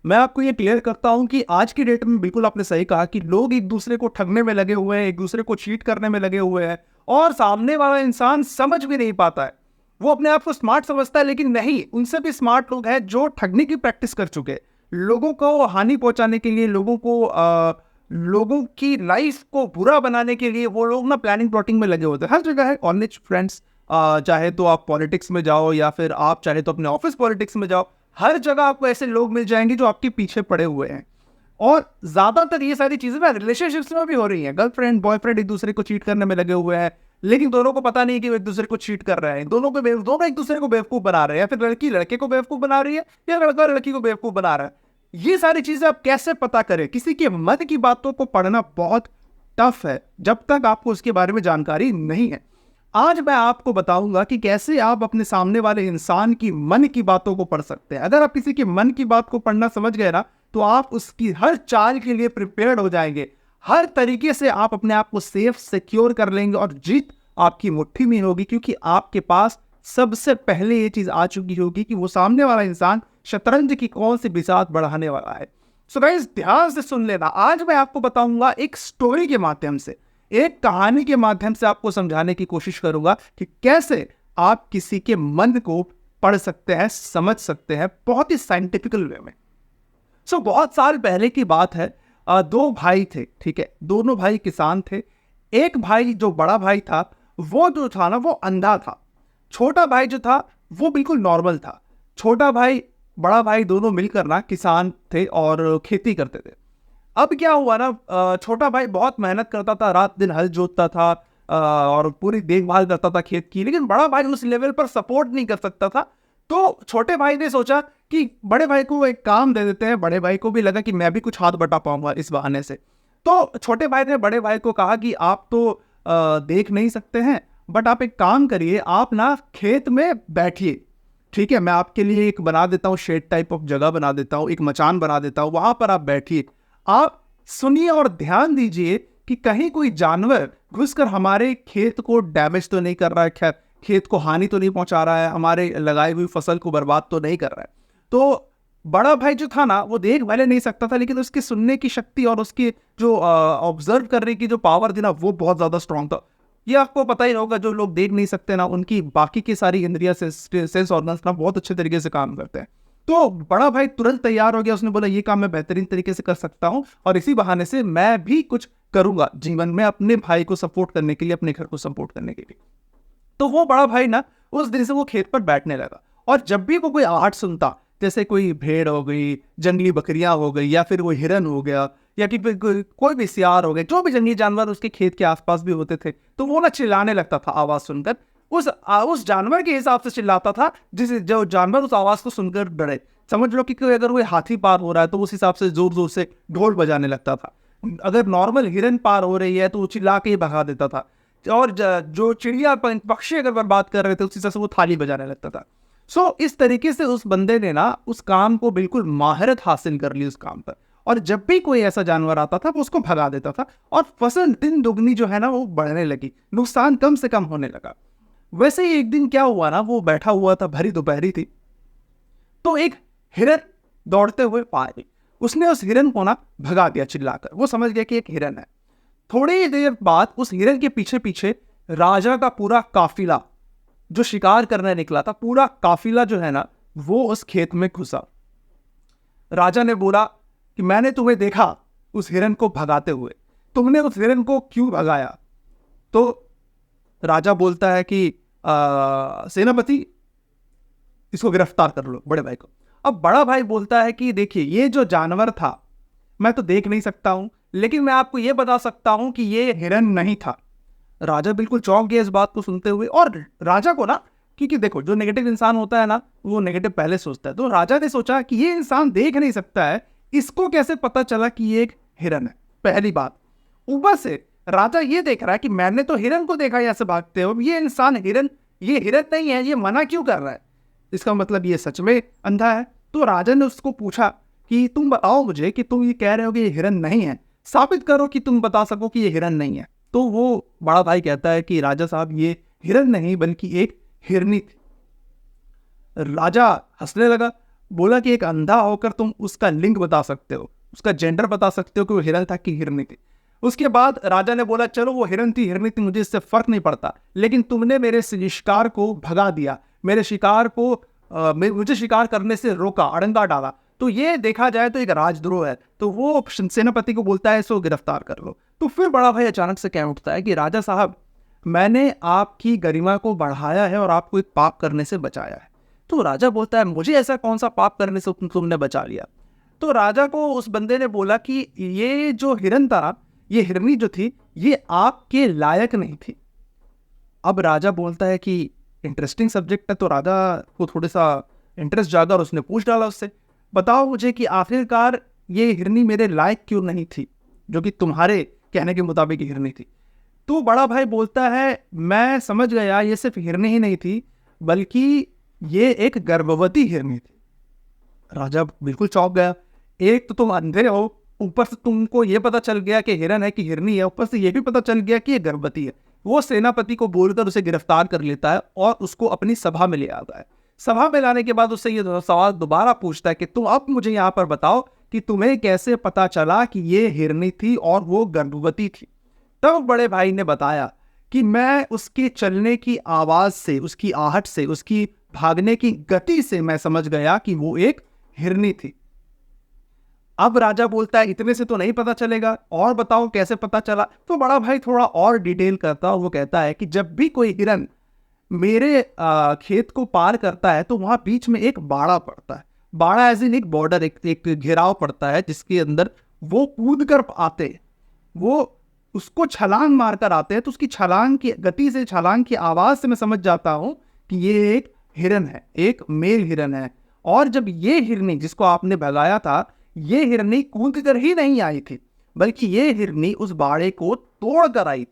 मैं आपको ये क्लियर करता हूँ कि आज की डेट में बिल्कुल आपने सही कहा कि लोग एक दूसरे को ठगने में लगे हुए हैं, एक दूसरे को चीट करने में लगे हुए हैं, और सामने वाला इंसान समझ भी नहीं पाता है। वो अपने आप को स्मार्ट समझता है, लेकिन नहीं, उनसे भी स्मार्ट लोग हैं जो ठगने की प्रैक्टिस कर चुके हैं। लोगों को हानि पहुंचाने के लिए, लोगों की लाइफ को बुरा बनाने के लिए वो लोग ना प्लानिंग प्लॉटिंग में लगे होते हैं। हर जगह है, कॉलेज फ्रेंड्स, चाहे तो आप पॉलिटिक्स में जाओ या फिर आप चाहे तो अपने ऑफिस पॉलिटिक्स में जाओ, हर जगह आपको ऐसे लोग मिल जाएंगे जो आपके पीछे पड़े हुए हैं। और ज्यादातर ये सारी चीजें ना रिलेशनशिप्स में भी हो रही हैं। गर्लफ्रेंड बॉयफ्रेंड एक दूसरे को चीट करने में लगे हुए हैं, लेकिन दोनों को पता नहीं कि वो एक दूसरे को चीट कर रहे हैं। दोनों एक दूसरे को बेवकूफ बना रहे हैं, या फिर लड़की लड़के को बेवकूफ बना रही है, या लड़का लड़की को बेवकूफ बना रहा है। ये सारी चीजें आप कैसे पता करें? किसी के मन की बातों को पढ़ना बहुत टफ है जब तक आपको उसके बारे में जानकारी नहीं है। आज मैं आपको बताऊंगा कि कैसे आप अपने सामने वाले इंसान की मन की बातों को पढ़ सकते हैं। अगर आप किसी के मन की बात को पढ़ना समझ गए ना, तो आप उसकी हर चाल के लिए प्रिपेयर्ड हो जाएंगे। हर तरीके से आप अपने आप को सेफ सिक्योर कर लेंगे और जीत आपकी मुट्ठी में होगी, क्योंकि आपके पास सबसे पहले ये चीज आ चुकी होगी कि वो सामने वाला इंसान शतरंज की कौन सी बिसात बढ़ाने वाला है। सो गाइस, ध्यान से सुन लेना। आज मैं आपको बताऊंगा एक स्टोरी के माध्यम से, एक कहानी के माध्यम से आपको समझाने की कोशिश करूंगा कि कैसे आप किसी के मन को पढ़ सकते हैं, समझ सकते हैं, बहुत ही साइंटिफिकल वे में। बहुत साल पहले की बात है। दो भाई थे, ठीक है। दोनों भाई किसान थे। एक भाई जो बड़ा भाई था, वो जो था ना, वो अंधा था। छोटा भाई जो था वो बिल्कुल नॉर्मल था। छोटा भाई बड़ा भाई दोनों मिलकर ना किसान थे और खेती करते थे। अब क्या हुआ ना, छोटा भाई बहुत मेहनत करता था, रात दिन हल जोतता था, और पूरी देखभाल करता था खेत की, लेकिन बड़ा भाई उस लेवल पर सपोर्ट नहीं कर सकता था। तो छोटे भाई ने सोचा कि बड़े भाई को एक काम दे देते हैं। बड़े भाई को भी लगा कि मैं भी कुछ हाथ बटा पाऊंगा इस बहाने से। तो छोटे भाई ने बड़े भाई को कहा कि आप तो देख नहीं सकते हैं, बट आप एक काम करिए, आप ना खेत में बैठिए, ठीक है। मैं आपके लिए एक बना देता हूँ, शेड टाइप ऑफ जगह बना देता हूँ, एक मचान बना देता हूँ, वहां पर आप बैठिए। आप सुनिए और ध्यान दीजिए कि कहीं कोई जानवर घुसकर हमारे खेत को डैमेज तो नहीं कर रहा है, खेत को हानि तो नहीं पहुंचा रहा है, हमारे लगाई हुई फसल को बर्बाद तो नहीं कर रहा है। तो बड़ा भाई जो था ना, वो देख भले नहीं सकता था, लेकिन उसकी सुनने की शक्ति और उसकी जो ऑब्जर्व करने की जो पावर थी ना, वो बहुत ज्यादा स्ट्रांग था। ये आपको पता ही होगा, जो लोग देख नहीं सकते ना, उनकी बाकी की सारी इंद्रिया सेंस ऑर्गन्स ना बहुत अच्छे तरीके से काम करते हैं। तो बड़ा भाई तुरंत तैयार हो गया। उसने बोला ये काम मैं बेहतरीन तरीके से कर सकता हूँ, और इसी बहाने से मैं भी कुछ करूंगा जीवन में अपने भाई को सपोर्ट करने के लिए, अपने घर को सपोर्ट करने के लिए। तो वो बड़ा भाई ना उस दिन से वो खेत पर बैठने लगा, और जब भी वो कोई आहट सुनता, जैसे कोई भेड़ हो गई, जंगली बकरियां हो गई, या फिर वो हिरन हो गया, या कि कोई भी सियार हो गए, जो भी जंगली जानवर उसके खेत के आसपास भी होते थे, तो वो ना चिल्लाने लगता था आवाज सुनकर। उस जानवर के हिसाब से चिल्लाता था, जिस जो जानवर उस आवाज को सुनकर डरे। समझ लो कि अगर कोई हाथी पार हो रहा है तो उस हिसाब से जोर जोर से ढोल बजाने लगता था। अगर नॉर्मल हिरन पार हो रही है तो वो चिल्ला के ही भगा देता था। और जो चिड़िया पक्षी अगर बर्बाद कर रहे थे, उसी से वो थाली बजाने लगता था। इस तरीके से उस बंदे ने ना उस काम को बिल्कुल महारत हासिल कर ली उस काम पर। और जब भी कोई ऐसा जानवर आता था वो उसको भगा देता था, और फसल दिन दुगनी जो है ना वो बढ़ने लगी, नुकसान कम से कम होने लगा। वैसे ही एक दिन क्या हुआ ना, वो बैठा हुआ था, भरी दोपहरी थी, तो एक हिरन दौड़ते हुए पाए। उसने उस हिरन को ना भगा दिया चिल्लाकर। वो समझ गया कि एक हिरन है। थोड़ी देर बाद उस हिरन के पीछे पीछे राजा का पूरा काफिला जो शिकार करने निकला था, पूरा काफिला जो है ना, वो उस खेत में घुसा। राजा ने बोला कि मैंने तुम्हें देखा उस हिरन को भगाते हुए, तुमने उस हिरन को क्यों भगाया? तो राजा बोलता है कि सेनापति, इसको गिरफ्तार कर लो, बड़े भाई को। अब बड़ा भाई बोलता है कि देखिए, ये जो जानवर था मैं तो देख नहीं सकता हूं, लेकिन मैं आपको यह बता सकता हूं कि ये हिरन नहीं था। राजा बिल्कुल चौंक गया इस बात को सुनते हुए। और राजा को ना, क्योंकि देखो, जो नेगेटिव इंसान होता है ना, वो नेगेटिव पहले सोचता है। तो राजा ने सोचा कि ये इंसान देख नहीं सकता है, इसको कैसे पता चला कि ये एक हिरन है? पहली बात। ऊपर से राजा ये देख रहा है कि मैंने तो हिरन को देखा ऐसे भागते हुए, ये इंसान ये हिरन नहीं है, ये मना क्यों कर रहा है? इसका मतलब ये सच में अंधा है। तो राजा ने उसको पूछा कि तुम बताओ मुझे कि तुम ये कह रहे हो कि ये हिरन नहीं है, साबित करो कि तुम बता सको कि ये हिरन नहीं है। तो वो बड़ा भाई कहता है कि राजा साहब, ये हिरन नहीं बल्कि एक हिरनी थी। राजा हंसने लगा, बोला कि एक अंधा होकर तुम उसका लिंग बता सकते हो, उसका जेंडर बता सकते हो कि वो हिरन था कि हिरनी थी। उसके बाद राजा ने बोला चलो वो हिरन थी हिरनी थी मुझे इससे फर्क नहीं पड़ता, लेकिन तुमने मेरे शिकार को भगा दिया, मेरे शिकार को मुझे शिकार करने से रोका, अड़ंगा डाला, तो ये देखा जाए तो एक राजद्रोह है। तो वो सेनापति को बोलता है इसको गिरफ्तार कर लो। तो फिर बड़ा भाई अचानक से कह उठता है कि राजा साहब, मैंने आपकी गरिमा को बढ़ाया है और आपको एक पाप करने से बचाया है। तो राजा बोलता है मुझे ऐसा कौन सा पाप करने से तुमने बचा लिया। तो राजा को उस बंदे ने बोला कि ये जो हिरन था, ये हिरनी जो थी, ये आपके लायक नहीं थी। अब राजा बोलता है कि इंटरेस्टिंग सब्जेक्ट है, तो राजा को थोड़ा सा इंटरेस्ट जागा और उसने पूछ डाला उससे, बताओ मुझे कि आखिरकार ये हिरनी मेरे लायक क्यों नहीं थी, जो कि तुम्हारे कहने के मुताबिक हिरनी थी। तो बड़ा भाई बोलता है मैं समझ गया, ये सिर्फ हिरनी ही नहीं थी बल्कि ये एक गर्भवती हिरनी थी। राजा बिल्कुल चौंक गया, एक तो तुम अंधे हो, ऊपर से तुमको ये पता चल गया कि हिरन है कि हिरनी है, ऊपर से ये भी पता चल गया कि ये गर्भवती है। वो सेनापति को बोलकर उसे गिरफ्तार कर लेता है और उसको अपनी सभा में ले आता है। सभा में लाने के बाद उससे ये सवाल दोबारा पूछता है कि तुम अब मुझे यहाँ पर बताओ कि तुम्हें कैसे पता चला कि ये हिरनी थी और वो गर्भवती थी। तब बड़े भाई ने बताया कि मैं उसके चलने की आवाज से, उसकी आहट से, उसकी भागने की गति से मैं समझ गया कि वो एक हिरनी थी। अब राजा बोलता है इतने से तो नहीं पता चलेगा, और बताओ कैसे पता चला। तो बड़ा भाई थोड़ा और डिटेल करता है, वो कहता है कि जब भी कोई हिरन मेरे खेत को पार करता है तो वहां बीच में एक बाड़ा पड़ता है। बाड़ा एज इन एक बॉर्डर, एक घेराव पड़ता है जिसके अंदर वो कूद कर आते हैं, वो उसको छलांग मारकर आते हैं। तो उसकी छलांग की गति से, छलांग की आवाज से मैं समझ जाता हूं कि ये एक हिरन है, एक मेल हिरन है। और जब ये हिरनी जिसको आपने भगाया था, ये हिरनी कूद कर ही नहीं आई थी, बल्कि ये हिरनी उस बाड़े को तोड़ कर आई थी।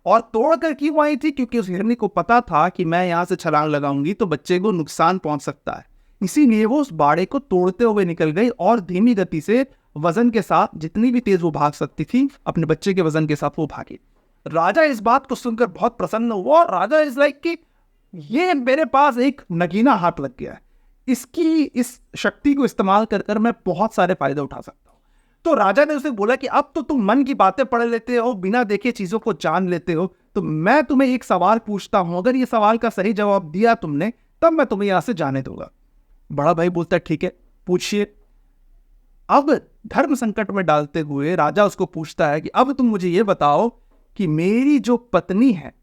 और तोड़कर क्यों आई थी? क्योंकि उस हिरनी को पता था कि मैं यहां से छलांग लगाऊंगी तो बच्चे को नुकसान पहुंच सकता है, इसीलिए वो उस बाड़े को तोड़ते हुए निकल गई और धीमी गति से, वजन के साथ, जितनी भी तेज वो भाग सकती थी, अपने बच्चे के वजन के साथ वो भागी। राजा इस बात को सुनकर बहुत प्रसन्न हुआ और राजा इज लाइक कि ये मेरे पास एक नगीना हाथ लग गया है, इसकी इस शक्ति को इस्तेमाल कर कर मैं बहुत सारे फायदे उठा सकता हूं। तो राजा ने उसे बोला कि अब तो तुम मन की बातें पढ़ लेते हो, बिना देखे चीजों को जान लेते हो, तो मैं तुम्हें एक सवाल पूछता हूं, अगर ये सवाल का सही जवाब दिया तुमने तब मैं तुम्हें यहां से जाने दूंगा। बड़ा भाई बोलता है ठीक है पूछिए। अब धर्म संकट में डालते हुए राजा उसको पूछता है कि अब तुम मुझे ये बताओ कि मेरी जो पत्नी है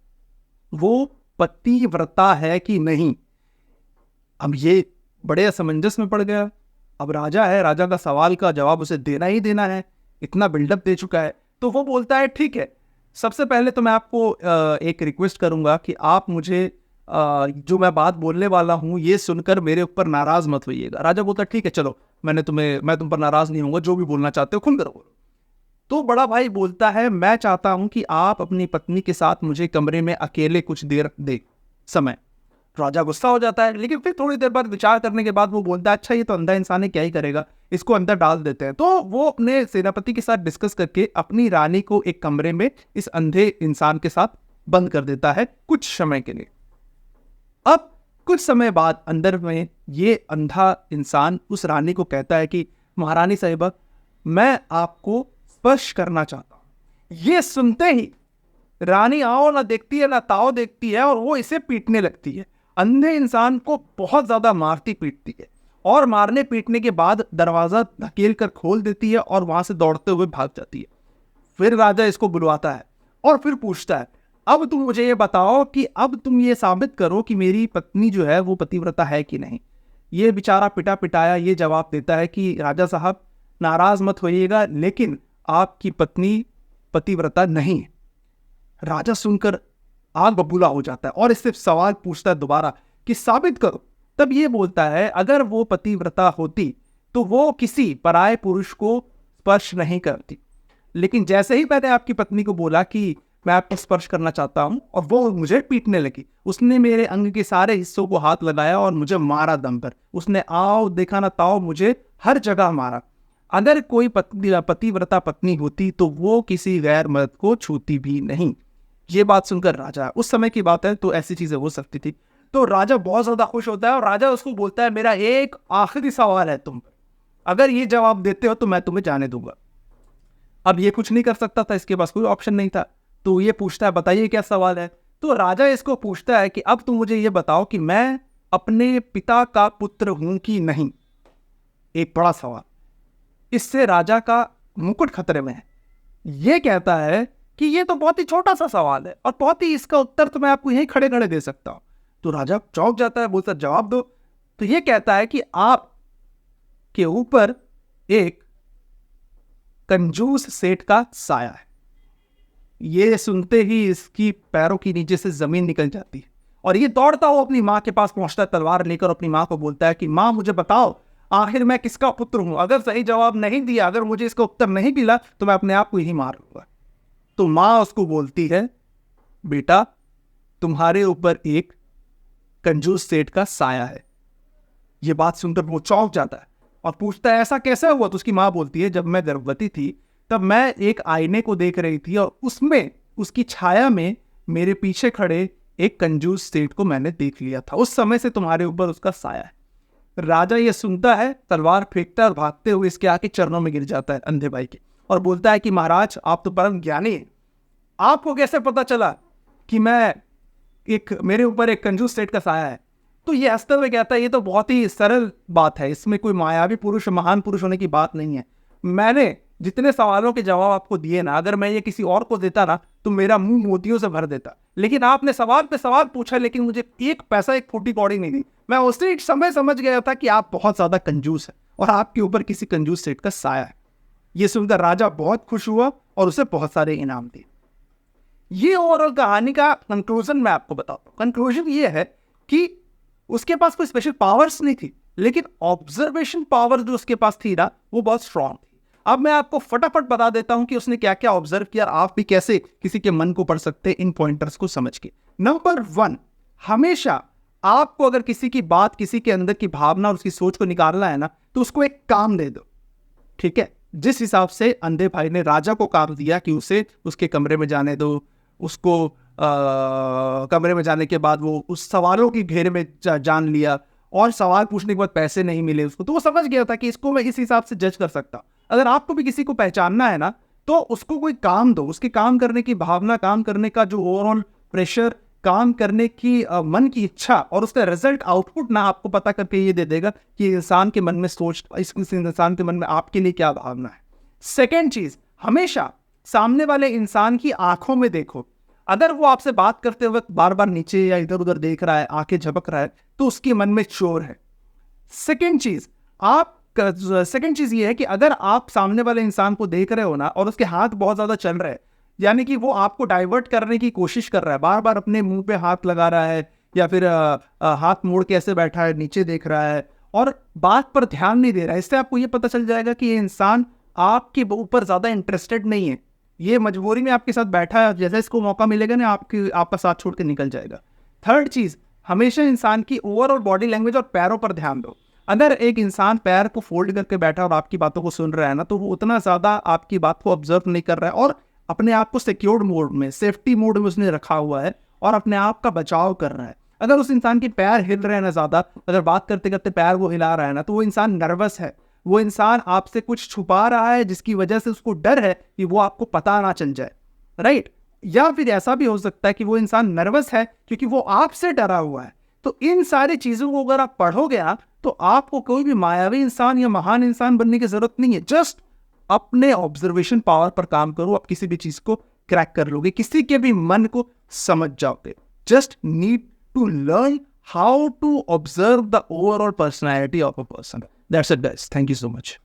वो पतिव्रता है कि नहीं। अब ये बड़े असमंजस में पड़ गया। अब राजा है, राजा का सवाल का जवाब उसे देना ही देना है, इतना बिल्डअप दे चुका है। तो वो बोलता है ठीक है, सबसे पहले तो मैं आपको एक रिक्वेस्ट करूंगा कि आप मुझे जो मैं बात बोलने वाला हूं ये सुनकर मेरे ऊपर नाराज मत होइएगा। राजा बोलता है ठीक है चलो, मैं तुम पर नाराज नहीं होऊंगा, जो भी बोलना चाहते हो खुलकर बोलो। तो बड़ा भाई बोलता है मैं चाहता हूं कि आप अपनी पत्नी के साथ मुझे कमरे में अकेले कुछ देर दे समय। राजा गुस्सा हो जाता है, लेकिन फिर थोड़ी देर बाद विचार करने के बाद वो बोलता है अच्छा ये तो अंधा इंसान है, क्या ही करेगा, इसको अंदर डाल देते हैं। तो वो अपने सेनापति के साथ डिस्कस करके अपनी रानी को एक कमरे में इस अंधे इंसान के साथ बंद कर देता है कुछ समय के लिए। अब कुछ समय बाद अंदर में ये अंधा इंसान उस रानी को कहता है कि महारानी साहिबा, मैं आपको स्पर्श करना चाहता हूं। ये सुनते ही रानी आओ ना देखती है ना ताओ देखती है और वो इसे पीटने लगती है। अंधे इंसान को बहुत ज्यादा मारती पीटती है और मारने पीटने के बाद दरवाजा धकेल कर खोल देती है और वहां से दौड़ते हुए भाग जाती है। फिर राजा इसको बुलवाता है और फिर पूछता है अब तुम मुझे ये बताओ कि अब तुम ये साबित करो कि मेरी पत्नी जो है वो पतिव्रता है कि नहीं। ये बेचारा पिटा पिटाया ये जवाब देता है कि राजा साहब नाराज मत होइएगा, लेकिन आपकी पत्नी पतिव्रता नहीं है। राजा सुनकर आग बबूला हो जाता है और इससे सवाल पूछता है दोबारा कि साबित करो। तब ये बोलता है अगर वो पतिव्रता होती तो वो किसी पराये पुरुष को स्पर्श नहीं करती, लेकिन जैसे ही मैंने आपकी पत्नी को बोला कि मैं आपको स्पर्श करना चाहता हूं और वो मुझे पीटने लगी, उसने मेरे अंग के सारे हिस्सों को हाथ लगाया और मुझे मारा दम पर। उसने आओ देखा ना ताओ मुझे हर जगह मारा। अगर कोई पतिव्रता पत्नी होती तो वो किसी गैर मर्द को छूती भी नहीं। ये बात सुनकर राजा, उस समय की बात है तो ऐसी चीजें हो सकती थी, तो राजा बहुत ज्यादा खुश होता है और राजा उसको बोलता है मेरा एक आखिरी सवाल है तुम पर, अगर ये जवाब देते हो तो मैं तुम्हें जाने दूंगा। अब ये कुछ नहीं कर सकता था, इसके पास कोई ऑप्शन नहीं था, तो ये पूछता है बताइए क्या सवाल है। तो राजा इसको पूछता है कि अब तुम मुझे ये बताओ कि मैं अपने पिता का पुत्र हूं कि नहीं। एक बड़ा सवाल, इससे राजा का मुकुट खतरे में है। ये कहता है कि ये तो बहुत ही छोटा सा सवाल है और बहुत ही इसका उत्तर तो मैं आपको यहीं खड़े खड़े दे सकता हूं। तो राजा चौंक जाता है, बोलता जवाब दो। तो ये कहता है कि आप के ऊपर एक कंजूस सेठ का साया है। ये सुनते ही इसकी पैरों के नीचे से जमीन निकल जाती है और ये दौड़ता हुआ अपनी माँ के पास पहुंचता है, तलवार लेकर अपनी माँ को बोलता है कि माँ मुझे बताओ आखिर मैं किसका पुत्र हूं, अगर सही जवाब नहीं दिया, अगर मुझे इसका उत्तर नहीं मिला तो मैं अपने आप को ही मार लूंगा। तो माँ उसको बोलती है बेटा तुम्हारे ऊपर एक कंजूस सेठ का साया है। ये बात सुनकर वो चौंक जाता है और पूछता है ऐसा कैसे हुआ। तो उसकी माँ बोलती है जब मैं गर्भवती थी तब मैं एक आईने को देख रही थी और उसमें उसकी छाया में मेरे पीछे खड़े एक कंजूस सेठ को मैंने देख लिया था, उस समय से तुम्हारे ऊपर उसका साया है। राजा ये सुनता है, तलवार फेंकता है और भागते हुए इसके आके चरणों में गिर जाता है अंधे भाई के और बोलता है कि महाराज आप तो परम ज्ञानी हैं, आपको कैसे पता चला कि मेरे ऊपर एक कंजूस सेठ का साया है। तो ये हंसते हुए कहता है ये तो बहुत ही सरल बात है, इसमें कोई मायावी पुरुष महान पुरुष होने की बात नहीं है। मैंने जितने सवालों के जवाब आपको दिए ना, अगर मैं ये किसी और को देता ना तो मेरा मुंह मोतियों से भर देता, लेकिन आपने सवाल पे सवाल पूछा लेकिन मुझे एक पैसा एक फूटी कौड़ी नहीं दी। मैं उसी समय समझ गया था कि आप बहुत ज्यादा कंजूस है और आपके ऊपर किसी कंजूस सेठ का साया है। ये सुनकर राजा बहुत खुश हुआ और उसे बहुत सारे इनाम दिए। ये ओवरऑल कहानी का कंक्लूजन मैं आपको बताता हूँ। कंक्लूजन ये है कि उसके पास कोई स्पेशल पावर्स नहीं थी, लेकिन ऑब्जर्वेशन पावर जो उसके पास थी ना वो बहुत स्ट्रांग थी। अब मैं आपको फटाफट बता देता हूं कि उसने क्या क्या ऑब्जर्व किया, आप भी कैसे किसी के मन को पढ़ सकते हैं इन पॉइंटर्स को समझ के। नंबर 1, हमेशा आपको अगर किसी की बात, किसी के अंदर की भावना और उसकी सोच को निकालना है ना तो उसको एक काम दे दो, ठीक है। जिस हिसाब से अंधे भाई ने राजा को काम दिया कि उसे उसके कमरे में जाने दो, उसको कमरे में जाने के बाद वो उस सवालों की घेरे में जान लिया और सवाल पूछने के बाद पैसे नहीं मिले उसको, तो वो समझ गया था कि इसको मैं इस हिसाब से जज कर सकता। अगर आपको भी किसी को पहचानना है ना तो उसको कोई काम दो, उसके काम करने की भावना, काम करने का जो ओवरऑल प्रेशर, काम करने की मन की इच्छा और उसका रिजल्ट आउटपुट ना आपको पता करके ये दे देगा कि इंसान के मन में सोच, इस इंसान के मन में आपके लिए क्या भावना है। सेकेंड चीज, हमेशा सामने वाले इंसान की आंखों में देखो। अगर वो आपसे बात करते वक्त बार बार नीचे या इधर उधर देख रहा है, आंखें झपक रहा है, तो उसके मन में चोर है। सेकेंड चीज ये है कि अगर आप सामने वाले इंसान को देख रहे हो ना और उसके हाथ बहुत ज्यादा चल रहे हैं, यानी कि वो आपको डाइवर्ट करने की कोशिश कर रहा है, बार बार अपने मुंह पे हाथ लगा रहा है या फिर हाथ मोड़ के ऐसे बैठा है, नीचे देख रहा है और बात पर ध्यान नहीं दे रहा है, इससे आपको ये पता चल जाएगा कि ये इंसान आपके ऊपर ज्यादा इंटरेस्टेड नहीं है। ये मजबूरी में आपके साथ बैठा है, जैसे इसको मौका मिलेगा ना आपका साथ छोड़ के निकल जाएगा। थर्ड चीज, हमेशा इंसान की ओवरऑल बॉडी लैंग्वेज और पैरों पर ध्यान दो। अगर एक इंसान पैर को फोल्ड करके बैठा और आपकी बातों को सुन रहा है ना तो वो उतना ज्यादा आपकी बात को ऑब्जर्व नहीं कर रहा है और अपने आप को सिक्योर्ड मोड में, सेफ्टी मोड में उसने रखा हुआ है और अपने आप का बचाव कर रहा है। अगर उस इंसान के पैर हिल रहे हैं ना ज्यादा, अगर बात करते करते पैर वो हिला रहा है ना तो वो इंसान नर्वस है, वो इंसान आपसे कुछ छुपा रहा है जिसकी वजह से उसको डर है कि वो आपको पता ना चल जाए, राइट। या फिर ऐसा भी हो सकता है कि वो इंसान नर्वस है क्योंकि वो आपसे डरा हुआ है। तो इन सारी चीजों को अगर आप पढ़ोगे ना तो आपको कोई भी मायावी इंसान या महान इंसान बनने की जरूरत नहीं है। जस्ट अपने ऑब्जर्वेशन पावर पर काम करो, आप किसी भी चीज को क्रैक कर लोगे, किसी के भी मन को समझ जाओगे। Just need to learn how to observe the overall personality of a person. That's it, guys. Thank you so much.